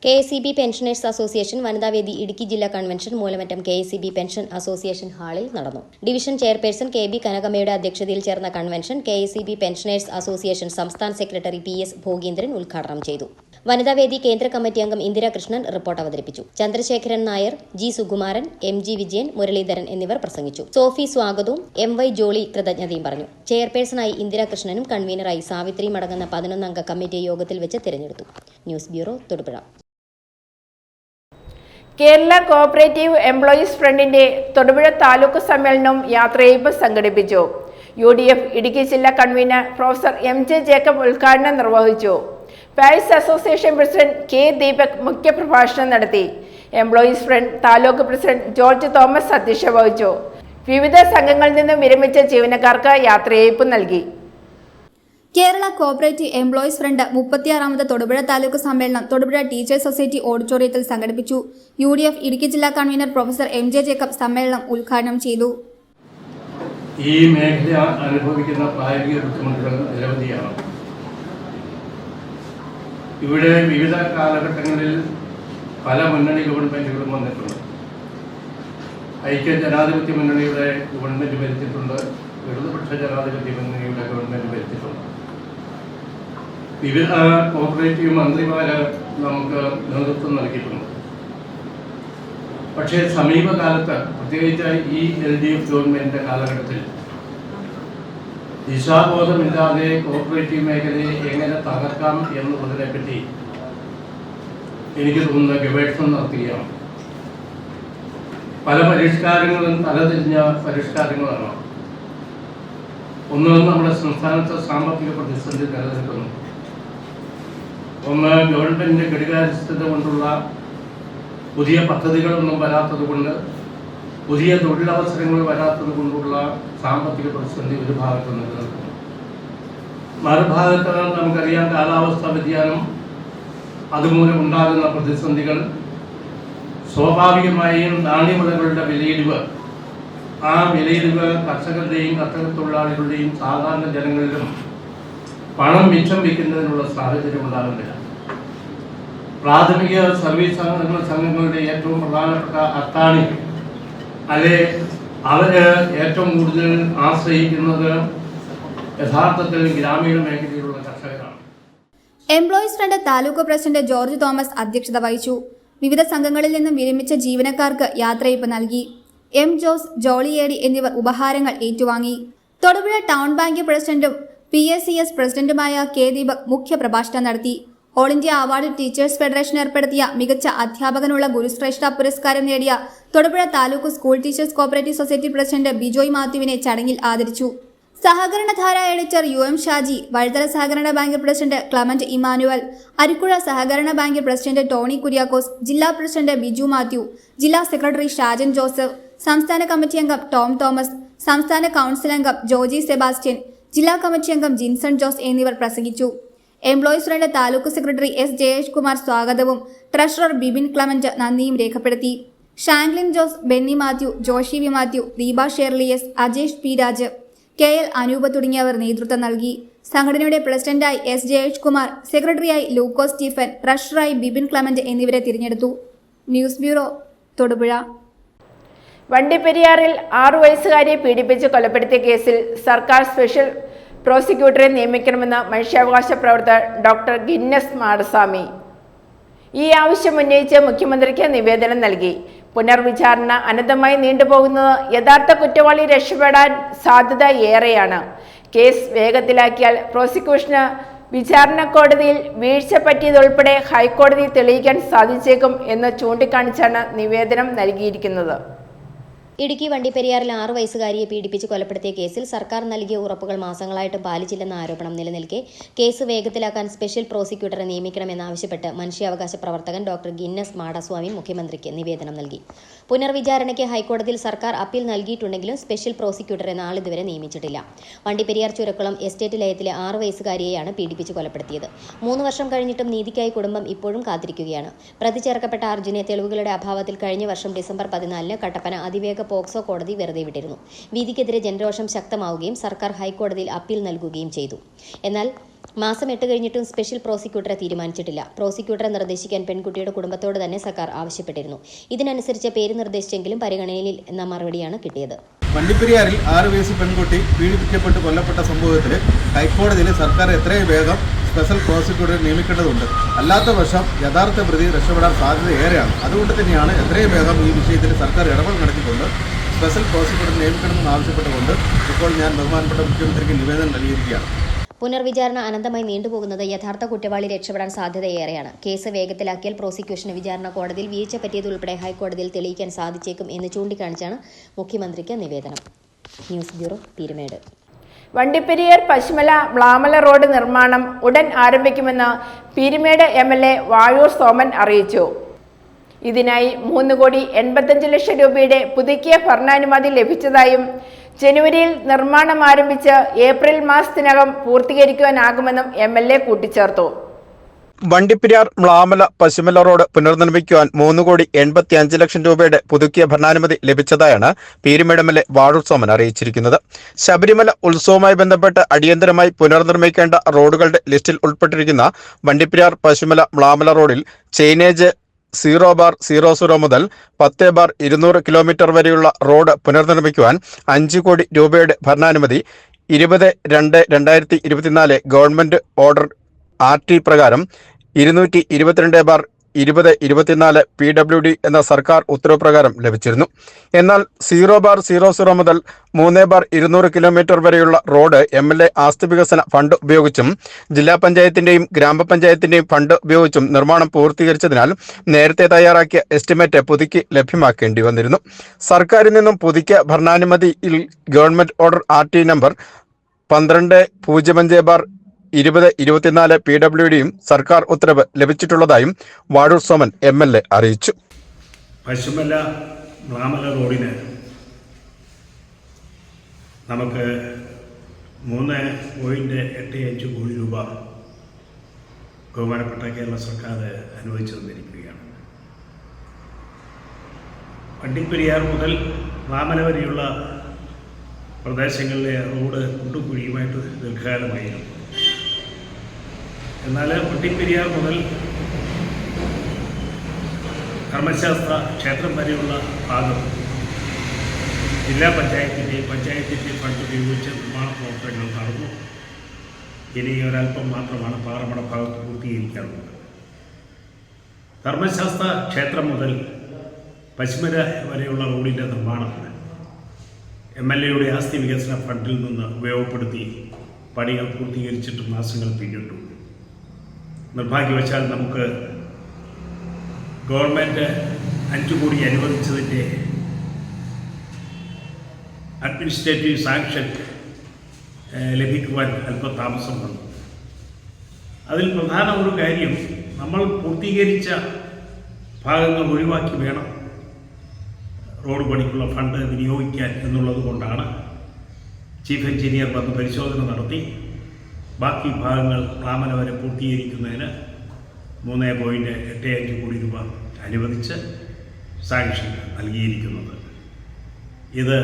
KSCB പെൻഷനേഴ്സ് അസോസിയേഷൻ വനിതാവേദി ഇടുക്കി ജില്ലാ convention Moolamattom KSCB pension association ഹാളിൽ നടന്നു. ഡിവിഷൻ ചെയർപേഴ്സൺ KB കനകമ്മയുടെ അധ്യക്ഷതയിൽ ചേർന്ന കൺവെൻഷൻ KSCB പെൻഷനേഴ്സ് അസോസിയേഷൻ സംസ്ഥാന സെക്രട്ടറി PS ഭോഗീന്ദ്രൻ ഉദ്ഘാടനം ചെയ്തു. വനിതാവേദി കേന്ദ്ര കമ്മിറ്റി അംഗം ഇന്ദിരാകൃഷ്ണൻ റിപ്പോർട്ട് അവതരിപ്പിച്ചു. ചന്ദ്രശേഖരൻ നായർ, G സുകുമാരൻ, MG വിജയൻ, മുരളീധരൻ എന്നിവർ പ്രസംഗിച്ചു. സോഫി സ്വാഗതവും MY ജോളി കൃതജ്ഞതയും പറഞ്ഞു. ചെയർപേഴ്സണായി ഇന്ദിരാകൃഷ്ണനും കൺവീനറായി സാവിത്രിയും അടങ്ങുന്ന 11 അംഗ കമ്മിറ്റിയെ യോഗത്തിൽ വെച്ച് തിരഞ്ഞെടുത്തു. News bureau, Thodupuzha. Kerala cooperative employees ഫ്രണ്ടിന്റെ തൊടുപുഴ താലൂക്ക് സമ്മേളനവും യാത്രയയപ്പ് സംഘടിപ്പിച്ചു. UDF ഇടുക്കി ജില്ലാ കൺവീനർ പ്രൊഫസർ MJ ജേക്കബ് ഉദ്ഘാടനം നിർവഹിച്ചു. Paris association president K Deepak മുഖ്യപ്രഭാഷണം നടത്തി. Employees front taluk president George Thomas അധ്യക്ഷത വഹിച്ചു. വിവിധ സംഘങ്ങളിൽ നിന്നും വിരമിച്ച ജീവനക്കാർക്ക് യാത്രയയപ്പ് നൽകി. കേരള കോഓപ്പറേറ്റീവ് എംപ്ലോയീസ് ഫ്രണ്ട് 36ാമത് തൊടുപുഴ താലൂക്ക് സമ്മേളനം തൊടുപുഴ ടീച്ചേഴ്സ് സൊസൈറ്റി ഓഡിറ്റോറിയത്തിൽ സംഘടിപ്പിച്ചു. UDF ഇടുക്കി ജില്ലാ കൺവീനർ പ്രൊഫസർ MJ ജേക്കബ് സമ്മേളനം ഉദ്ഘാടനം ചെയ്തു. ഈ മേഖല അനുഭവിക്കുന്ന പ്രായോഗിക ബുദ്ധിമുട്ടുകൾ നിരവധിയാണ്. ഇവിടെ വിവിധ കാലഘട്ടങ്ങളിൽ പല മുന്നണി ഗവൺമെന്റുകളും വന്നിട്ടുണ്ട്. ഐക്യ ജനാധിപത്യ മുന്നണിയുടെ ഗവൺമെന്റ് ഭരിച്ചിട്ടുണ്ട്, ഇടതുപക്ഷ ജനാധിപത്യ മുന്നണിയുടെ ഗവൺമെന്റ് ഭരിച്ചിട്ടുണ്ട്. വിവിധ കോഓപ്പറേറ്റീവ് മന്ത്രിമാര് നമുക്ക് നേതൃത്വം നൽകിയിട്ടുണ്ട്. പക്ഷേ സമീപകാലത്ത്, പ്രത്യേകിച്ച് ഈ LDF ഗവൺമെന്റിന്റെ കാലഘട്ടത്തിൽ ദിശാബോധമില്ലാതെ കോർപ്പറേറ്റീവ് മേഖലയെ എങ്ങനെ തകർക്കാം എന്നുള്ളതിനെപ്പറ്റി എനിക്ക് തോന്നുന്ന ഗവേഷണം നടത്തുകയാണ്. പല പരിഷ്കാരങ്ങളും തലതിരിഞ്ഞ പരിഷ്കാരങ്ങളാണ്. ഒന്ന്, നമ്മുടെ സംസ്ഥാനത്തെ സാമ്പത്തിക പ്രതിസന്ധി നിലനിൽക്കുന്നു. ഒന്ന്, ഗവൺമെന്റിന്റെ ഘടികാരസ്ഥത കൊണ്ടുള്ള പുതിയ പദ്ധതികളൊന്നും വരാത്തത് കൊണ്ട്, പുതിയ തൊഴിലവസരങ്ങൾ വരാത്തത് കൊണ്ടുള്ള സാമ്പത്തിക പ്രതിസന്ധി ഒരു ഭാഗത്ത് നിലനിൽക്കുന്നു. മറുഭാഗത്ത് നമുക്കറിയാം, കാലാവസ്ഥാ വ്യതിയാനം, അതുമൂലം ഉണ്ടാകുന്ന പ്രതിസന്ധികൾ, സ്വാഭാവികമായും നാണ്യവിളകളുടെ വിലയിടിവ്, ആ വിലയിടിവ് കർഷകരുടെയും കർഷക തൊഴിലാളികളുടെയും സാധാരണ ജനങ്ങളിലും പണം മിച്ചം വയ്ക്കുന്നതിനുള്ള സാഹചര്യം ഉണ്ടാകുന്നില്ല. പ്രാഥമിക സർവീസ് സംഘങ്ങളുടെ ഏറ്റവും പ്രധാനപ്പെട്ട അത്താണി അല്ലെ അവര് ഏറ്റവും കൂടുതൽ ആശ്രയിക്കുന്നത് യഥാർത്ഥത്തിൽ ഗ്രാമീണ മേഖലയിലുള്ള കർഷകരാണ്. Employees front taluk president George Thomas അധ്യക്ഷത വഹിച്ചു. വിവിധ സംഘങ്ങളിൽ നിന്നും വിരമിച്ച ജീവനക്കാർക്ക് യാത്രയയപ്പ് നൽകി. എം ജോസ്, ജോളിയേടി എന്നിവർ ഉപഹാരങ്ങൾ ഏറ്റുവാങ്ങി. തൊടുപുഴ ടൗൺ ബാങ്ക് പ്രസിഡന്റും PSCS പ്രസിഡന്റുമായ കെ ദീപക് മുഖ്യപ്രഭാഷണം നടത്തി. All India award teachers federation ഏർപ്പെടുത്തിയ മികച്ച അധ്യാപകനുള്ള ഗുരുശ്രേഷ്ഠ പുരസ്കാരം നേടിയ Thodupuzha taluk school teachers cooperative society president Bijoy മാത്യുവിനെ ചടങ്ങിൽ ആദരിച്ചു. സഹകരണധാര എഡിറ്റർ UM ഷാജി, വഴുതല സഹകരണ bank president Clement Emmanuel, Arikkuzha സഹകരണ ബാങ്ക് പ്രസിഡന്റ് ടോണി കുര്യാക്കോസ്, ജില്ലാ പ്രസിഡന്റ് ബിജു മാത്യു, ജില്ലാ സെക്രട്ടറി ഷാജൻ ജോസഫ്, സംസ്ഥാന കമ്മിറ്റി അംഗം ടോം തോമസ്, സംസ്ഥാന കൗൺസിൽ അംഗം ജോജി സെബാസ്റ്റ്യൻ, ജില്ലാ കമ്മിറ്റി അംഗം ജിൻസൺ ജോസ് എന്നിവർ പ്രസംഗിച്ചു. Employees front taluk secretary S. Jayesh Kumar സ്വാഗതവും ട്രഷറർ ബിബിൻ ക്ലമന്റ് നന്ദിയും രേഖപ്പെടുത്തി. Shanklin Jose, Benny Mathew, Joshy V Mathew, Deepa Shirley S, Ajesh P Raj, KL Anoop തുടങ്ങിയവർ നേതൃത്വം നൽകി. സംഘടനയുടെ പ്രസിഡന്റായി S. ജയേഷ് കുമാർ, സെക്രട്ടറിയായി ലൂക്കോ സ്റ്റീഫൻ, ട്രഷററായി ബിബിൻ ക്ലമന്റ് എന്നിവരെ തിരഞ്ഞെടുത്തു. News bureau, Thodupuzha. വണ്ടിപ്പെരിയാറിൽ 6 വയസ്സുകാരിയെ പീഡിപ്പിച്ച് കൊലപ്പെടുത്തിയ കേസിൽ സർക്കാർ സ്പെഷ്യൽ പ്രോസിക്യൂട്ടറെ നിയമിക്കണമെന്ന് മനുഷ്യാവകാശ പ്രവർത്തകർ ഡോക്ടർ ഗിന്നസ് മാടസ്വാമി ഈ ആവശ്യം ഉന്നയിച്ച് മുഖ്യമന്ത്രിക്ക് നിവേദനം നൽകി. പുനർവിചാരണ അനന്തമായി നീണ്ടുപോകുന്നത് യഥാർത്ഥ കുറ്റവാളി രക്ഷപ്പെടാൻ സാധ്യത ഏറെയാണ്. കേസ് വേഗത്തിലാക്കിയാൽ പ്രോസിക്യൂഷന് വിചാരണ കോടതിയിൽ വീഴ്ച പറ്റിയതുൾപ്പെടെ ഹൈക്കോടതി തെളിയിക്കാൻ സാധിച്ചേക്കും എന്ന് ചൂണ്ടിക്കാണിച്ചാണ് നിവേദനം നൽകിയിരിക്കുന്നത്. ഇടുക്കി വണ്ടിപ്പെരിയാറിൽ 6 വയസ്സുകാരിയെ പീഡിപ്പിച്ച് കൊലപ്പെടുത്തിയ കേസിൽ സർക്കാർ നൽകിയ ഉറപ്പുകൾ മാസങ്ങളായിട്ടും പാലിച്ചില്ലെന്ന ആരോപണം നിലനിൽക്കെ കേസ് വേഗത്തിലാക്കാൻ സ്പെഷ്യൽ പ്രോസിക്യൂട്ടറെ നിയമിക്കണമെന്നാവശ്യപ്പെട്ട് മനുഷ്യാവകാശ പ്രവർത്തകൻ ഡോക്ടർ ഗിന്നസ് മാടസ്വാമി മുഖ്യമന്ത്രിക്ക് നിവേദനം നൽകി. പുനർവിചാരണയ്ക്ക് ഹൈക്കോടതിയിൽ സർക്കാർ അപ്പീൽ നൽകിയിട്ടുണ്ടെങ്കിലും സ്പെഷ്യൽ പ്രോസിക്യൂട്ടറെ നാളിതുവരെ നിയമിച്ചിട്ടില്ല. വണ്ടിപ്പെരിയാർ ചുരക്കുളം എസ്റ്റേറ്റ് ലയത്തിലെ 6 വയസ്സുകാരിയെയാണ് പീഡിപ്പിച്ച് കൊലപ്പെടുത്തിയത്. 3 വർഷം കഴിഞ്ഞിട്ടും നീതിക്കായി കുടുംബം ഇപ്പോഴും കാത്തിരിക്കുകയാണ്. പ്രതി ചേർക്കപ്പെട്ട അർജുനെ തെളിവുകളുടെ അഭാവത്തിൽ കഴിഞ്ഞ വർഷം ഡിസംബർ 14 കട്ടപ്പന അതിവേഗ പോക്സോ കോടതി വെറുതെ വിട്ടിരുന്നു. വിധിക്കെതിരെ ജനരോഷം ശക്തമാവുകയും സർക്കാർ ഹൈക്കോടതിയിൽ അപ്പീൽ നൽകുകയും ചെയ്തു. എന്നാൽ മാസം 8 കഴിഞ്ഞിട്ടും സ്പെഷ്യൽ പ്രോസിക്യൂട്ടറെ തീരുമാനിച്ചിട്ടില്ല. പ്രോസിക്യൂട്ടറെ നിർദ്ദേശിക്കാൻ പെൺകുട്ടിയുടെ കുടുംബത്തോട് തന്നെ സർക്കാർ ആവശ്യപ്പെട്ടിരുന്നു. ഇതിനനുസരിച്ച് പേര് നിർദ്ദേശിച്ചെങ്കിലും പരിഗണനയിൽ എന്ന മറുപടിയാണ് കിട്ടിയത്. വണ്ടിപ്പെരിയാറിൽ 6 വയസ്സ് പെൺകുട്ടി പീഡിപ്പിക്കപ്പെട്ട് കൊല്ലപ്പെട്ട സംഭവത്തിൽ ഹൈക്കോടതിയിൽ സർക്കാർ എത്രയും വേഗം സ്പെഷ്യൽ പ്രോസിക്യൂട്ടറെ നിയമിക്കേണ്ടതുണ്ട്. അല്ലാത്ത പക്ഷം യഥാർത്ഥ പ്രതി രക്ഷപ്പെടാൻ സാധ്യത ഏറെയാണ്. അതുകൊണ്ട് തന്നെയാണ് എത്രയും വേഗം ഈ വിഷയത്തിൽ സർക്കാർ ഇടപെടൽ നടത്തിക്കൊണ്ട് സ്പെഷ്യൽ പ്രോസിക്യൂട്ടറെ നിയമിക്കണമെന്ന് ആവശ്യപ്പെട്ടുകൊണ്ട് ഇപ്പോൾ ഞാൻ ബഹുമാനപ്പെട്ട മുഖ്യമന്ത്രിക്ക് നിവേദനം നൽകിയിരിക്കുകയാണ്. പുനർവിചാരണ അനന്തമായി നീണ്ടുപോകുന്നത് യഥാർത്ഥ കുറ്റവാളി രക്ഷപ്പെടാൻ സാധ്യതയേറെയാണ്. കേസ് വേഗത്തിലാക്കിയാൽ പ്രോസിക്യൂഷന് വിചാരണ കോടതിയിൽ വീഴ്ച പറ്റിയതുൾപ്പെടെ ഹൈക്കോടതിയിൽ തെളിയിക്കാൻ സാധിച്ചേക്കും എന്ന് ചൂണ്ടിക്കാണിച്ചാണ് മുഖ്യമന്ത്രിക്ക് നിവേദനം. News bureau, Peermade. Vandiperiyar Pashumala Mlamala road നിർമ്മാണം ഉടൻ ആരംഭിക്കുമെന്ന് പീരുമേട് MLA വാഴൂർ സോമൻ അറിയിച്ചു. ഇതിനായി 3,85,00,000 രൂപയുടെ പുതുക്കിയ ഭരണാനുമതി ലഭിച്ചതായും ജനുവരിയിൽ നിർമ്മാണം ആരംഭിച്ച് ഏപ്രിൽ മാസത്തിനകം പൂർത്തീകരിക്കുവാനാകുമെന്നും MLA കൂട്ടിച്ചേർത്തു. വണ്ടിപ്പെരിയാർ മ്ലാമല പശ്മല റോഡ് പുനർനിർമ്മിക്കുവാൻ 3,85,00,000 രൂപയുടെ പുതുക്കിയ ഭരണാനുമതി ലഭിച്ചതായാണ് പീരുമേട് MLA വാഴൂർ സോമൻ അറിയിച്ചിരിക്കുന്നത്. ശബരിമല ഉത്സവവുമായി ബന്ധപ്പെട്ട് അടിയന്തരമായി പുനർനിർമ്മിക്കേണ്ട റോഡുകളുടെ ലിസ്റ്റിൽ ഉൾപ്പെട്ടിരിക്കുന്ന വണ്ടിപ്പെരിയാർ പശ്മല മ്ലാമല റോഡിൽ ചെയിനേജ് 0/00 മുതൽ 10/200 കിലോമീറ്റർ വരെയുള്ള റോഡ് പുനർനിർമ്മിക്കുവാൻ 5 കോടി രൂപയുടെ ഭരണാനുമതി 20/2/2024 ഗവൺമെന്റ് ഓർഡർ RT പ്രകാരം 222/2024 2024 PWD എന്ന സർക്കാർ ഉത്തരവ് പ്രകാരം ലഭിച്ചിരുന്നു. എന്നാൽ 0/00 മുതൽ 3/200 കിലോമീറ്റർ വരെയുള്ള റോഡ് MLA ആസ്തി വികസന ഫണ്ട് ഉപയോഗിച്ചും ജില്ലാ പഞ്ചായത്തിന്റെയും ഗ്രാമപഞ്ചായത്തിന്റെയും ഫണ്ട് ഉപയോഗിച്ചും നിർമ്മാണം പൂർത്തീകരിച്ചതിനാൽ നേരത്തെ തയ്യാറാക്കിയ എസ്റ്റിമേറ്റ് പുതുക്കി ലഭ്യമാക്കേണ്ടി വന്നിരുന്നു. സർക്കാരിൽ നിന്നും പുതുക്കിയ ഭരണാനുമതിയിൽ ഗവൺമെന്റ് ഓർഡർ RT നമ്പർ 1205/2024 PWDയും സർക്കാർ ഉത്തരവ് ലഭിച്ചിട്ടുള്ളതായും വാഴൂർ സോമൻ MLA അറിയിച്ചു. പശുമല മ്ലാമല റോഡിന് നമുക്ക് 3.85 കോടി രൂപ ബഹുമാനപ്പെട്ട കേരള സർക്കാർ അനുവദിച്ചു തന്നിരിക്കുകയാണ്. വണ്ടിപ്പെരിയാർ മുതൽ മ്ലാമല വരെയുള്ള പ്രദേശങ്ങളിലെ റോഡ് കുണ്ടും കുഴിയുമായിട്ട് ദീർഘകാലമായിരുന്നു. എന്നാൽ വണ്ടിപ്പെരിയാർ മുതൽ ധർമ്മശാസ്ത്ര ക്ഷേത്രം വരെയുള്ള ഭാഗം ജില്ലാ പഞ്ചായത്തിൻ്റെയും ഫണ്ട് ഉപയോഗിച്ച് നിർമ്മാണ പ്രവർത്തനങ്ങൾ നടന്നു. ഇനി ഒരല്പം മാത്രമാണ് പാറമട ഭാഗത്ത് പൂർത്തീകരിക്കാറുള്ളത്. ധർമ്മശാസ്ത്ര ക്ഷേത്രം മുതൽ പശ്ചിമര വരെയുള്ള റോഡിൻ്റെ നിർമ്മാണം MLAയുടെ ആസ്തി വികസന ഫണ്ടിൽ നിന്ന് ഉപയോഗപ്പെടുത്തി പണികൾ പൂർത്തീകരിച്ചിട്ട് മാസങ്ങൾ പിന്നിട്ടു. നിർഭാഗ്യവശാൽ നമുക്ക് ഗവൺമെൻറ് 5 കോടി അനുവദിച്ചതിൻ്റെ അഡ്മിനിസ്ട്രേറ്റീവ് സാങ്ഷൻ ലഭിക്കുവാൻ അല്പം താമസം വന്നു. അതിൽ പ്രധാന ഒരു കാര്യം, നമ്മൾ പൂർത്തീകരിച്ച ഭാഗങ്ങൾ ഒഴിവാക്കി വേണം റോഡ് പണിക്കുള്ള ഫണ്ട് വിനിയോഗിക്കാൻ എന്നുള്ളത് കൊണ്ടാണ് ചീഫ് എഞ്ചിനീയർ വന്ന് പരിശോധന നടത്തി ബാക്കി ഭാഗങ്ങൾ മ്ലാമല വരെ പൂർത്തീകരിക്കുന്നതിന് 3.85 കോടി രൂപ അനുവദിച്ച് സാങ്ഷൻ നൽകിയിരിക്കുന്നത്. ഇത്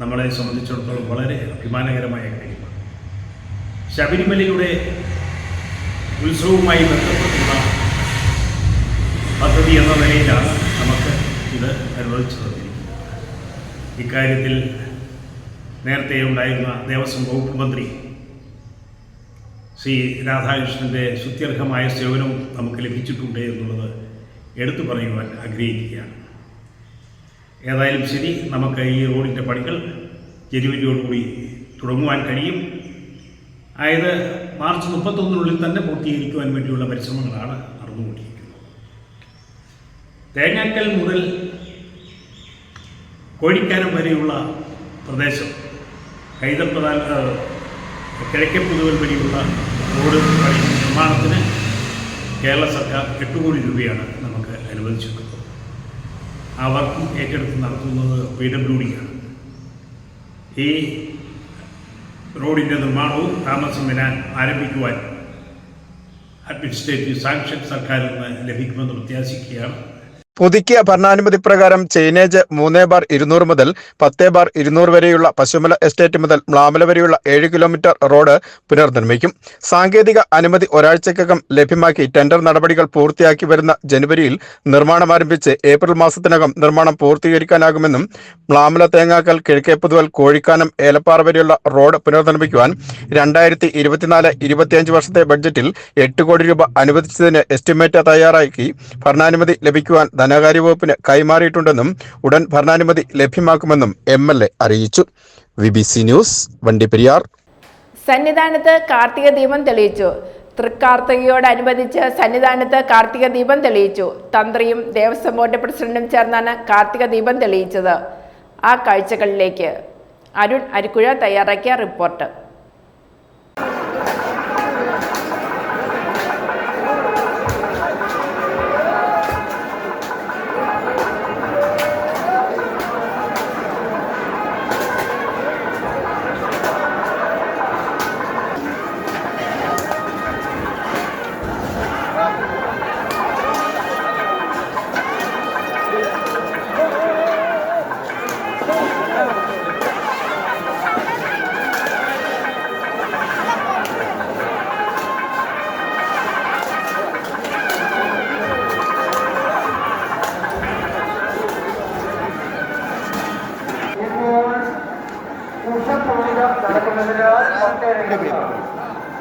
നമ്മളെ സംബന്ധിച്ചിടത്തോളം വളരെ അഭിമാനകരമായ കാര്യമാണ്. ശബരിമലയുടെ ഉത്സവവുമായി ബന്ധപ്പെട്ടുള്ള പദ്ധതി എന്ന നിലയിലാണ് നമുക്ക് ഇത് അനുവദിച്ചു തന്നിരിക്കുന്നത്. ഇക്കാര്യത്തിൽ നേരത്തെ ഉണ്ടായിരുന്ന ദേവസ്വം വകുപ്പ് മന്ത്രി ശ്രീ രാധാകൃഷ്ണൻ്റെ സ്തുത്യർഹമായ സേവനവും നമുക്ക് ലഭിച്ചിട്ടുണ്ട് എന്നുള്ളത് എടുത്തു പറയുവാൻ ആഗ്രഹിക്കുകയാണ്. ഏതായാലും ശരി, നമുക്ക് ഈ റോഡിൻ്റെ പണികൾ ജനുവരിയോടുകൂടി തുടങ്ങുവാൻ കഴിയും. അതായത് മാർച്ച് 31 തന്നെ പൂർത്തീകരിക്കുവാൻ വേണ്ടിയുള്ള പരിശ്രമങ്ങളാണ് നടന്നുകൊണ്ടിരിക്കുന്നത്. തേങ്ങാക്കൽ മുതൽ കോഴിക്കാനം വരെയുള്ള പ്രദേശം കൈതപ്രധാൻ കിഴക്കേ പുതുവൽ വഴിയുള്ള റോഡ് പണി നിർമ്മാണത്തിന് കേരള സർക്കാർ 8 കോടി രൂപയാണ് നമുക്ക് അനുവദിച്ചിട്ടുള്ളത്. ആ വർക്കും ഏറ്റെടുത്ത് നടത്തുന്നത് PWDയാണ്. ഈ റോഡിൻ്റെ നിർമ്മാണവും താമസം വരാൻ ആരംഭിക്കുവാൻ അഡ്മിനിസ്ട്രേറ്റീവ് സാങ്ഷൻ സർക്കാരിൽ നിന്ന് ലഭിക്കുമെന്ന് പ്രത്യാശിക്കുകയാണ്. പുതുക്കിയ ഭരണാനുമതി പ്രകാരം ചെയിനേജ് 3/200 മുതൽ 10/200 വരെയുള്ള പശുമല എസ്റ്റേറ്റ് മുതൽ മ്ലാമല വരെയുള്ള 7 കിലോമീറ്റർ റോഡ് പുനർനിർമ്മിക്കും. സാങ്കേതിക അനുമതി ഒരാഴ്ചക്കകം ലഭ്യമാക്കി ടെൻഡർ നടപടികൾ പൂർത്തിയാക്കി വരുന്ന ജനുവരിയിൽ നിർമ്മാണം ആരംഭിച്ച് ഏപ്രിൽ മാസത്തിനകം നിർമ്മാണം പൂർത്തീകരിക്കാനാകുമെന്നും മ്ലാമല തേങ്ങാക്കൽ കിഴക്കേ പുതുവൽ കോഴിക്കാനം ഏലപ്പാറ വരെയുള്ള റോഡ് പുനർനിർമ്മിക്കുവാൻ 2024-25 വർഷത്തെ ബഡ്ജറ്റിൽ 8 കോടി രൂപ അനുവദിച്ചതിന് എസ്റ്റിമേറ്റ് തയ്യാറാക്കി ഭരണാനുമതി ലഭിക്കുവാൻ ധനകാര്യ വകുപ്പിന് കൈമാറിയിട്ടുണ്ടെന്നും ഉടൻ ഭരണാനുമതി ലഭ്യമാക്കുമെന്നും MLA അറിയിച്ചു. VBC news, Vandiperiyar. സന്നിധാനത്ത് കാർത്തിക ദീപം തെളിയിച്ചു. തൃക്കാർത്തികയോടനുബന്ധിച്ച് സന്നിധാനത്ത് കാർത്തിക ദീപം തെളിയിച്ചു. തന്ത്രിയും ദേവസ്വം ബോർഡ് പ്രസിഡന്റും ചേർന്നാണ് കാർത്തിക ദീപം തെളിയിച്ചത്. ആ കാഴ്ചകളിലേക്ക് അരുൺ അരിക്കുഴ തയ്യാറാക്കിയ റിപ്പോർട്ട്.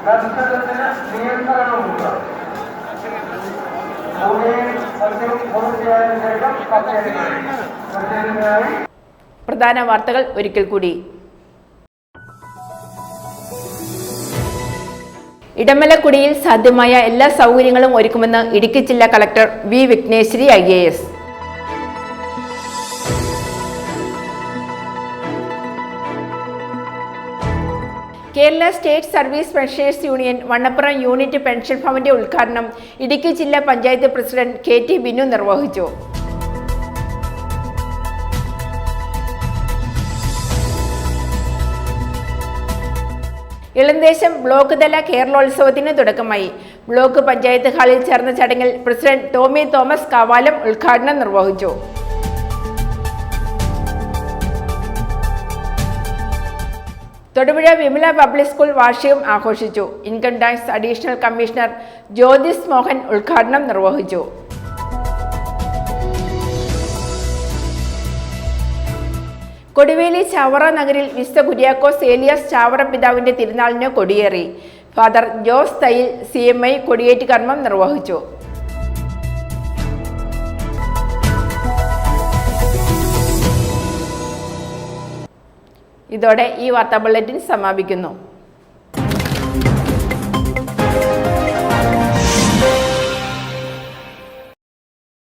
നടക്കുന്നതിനാൽ നിയന്ത്രണമുണ്ട്. പ്രധാന വാർത്തകൾ ഒരിക്കൽ കൂടി. ഇടമലക്കുടിയിൽ സാധ്യമായ എല്ലാ സൗകര്യങ്ങളും ഒരുക്കുമെന്ന് ഇടുക്കി ജില്ലാ collector V Vighneshwari IAS. Kerala state service pensioners union Vannappuram unit pension ഫണ്ടിന്റെ ഉദ്ഘാടനം ഇടുക്കി ജില്ലാ പഞ്ചായത്ത് പ്രസിഡന്റ് KT ബിനു നിർവഹിച്ചു. ഇളന്തേശം ബ്ലോക്ക് തല കേരളോത്സവത്തിന് തുടക്കമായി. ബ്ലോക്ക് പഞ്ചായത്ത് ഹാളിൽ ചേർന്ന ചടങ്ങിൽ പ്രസിഡന്റ് ടോമി തോമസ് കാവാലം ഉദ്ഘാടനം നിർവഹിച്ചു. തൊടുപുഴ വിമല പബ്ലിക് സ്കൂൾ വാർഷികം ആഘോഷിച്ചു. Income tax additional commissioner Jyothis Mohan ഉദ്ഘാടനം നിർവഹിച്ചു. കൊടുവേലി ചാവറ നഗരിൽ വിശുദ്ധ കുര്യാക്കോസ് ഏലിയാസ് ചാവറ പിതാവിന്റെ തിരുനാളിന് കൊടിയേറി. ഫാദർ ജോസ് തയ്യിൽ CMI കൊടിയേറ്റ് കർമ്മം നിർവഹിച്ചു. ഇതോടെ ഈ വാർത്താ ബുള്ളറ്റിൻ സമാപിക്കുന്നു.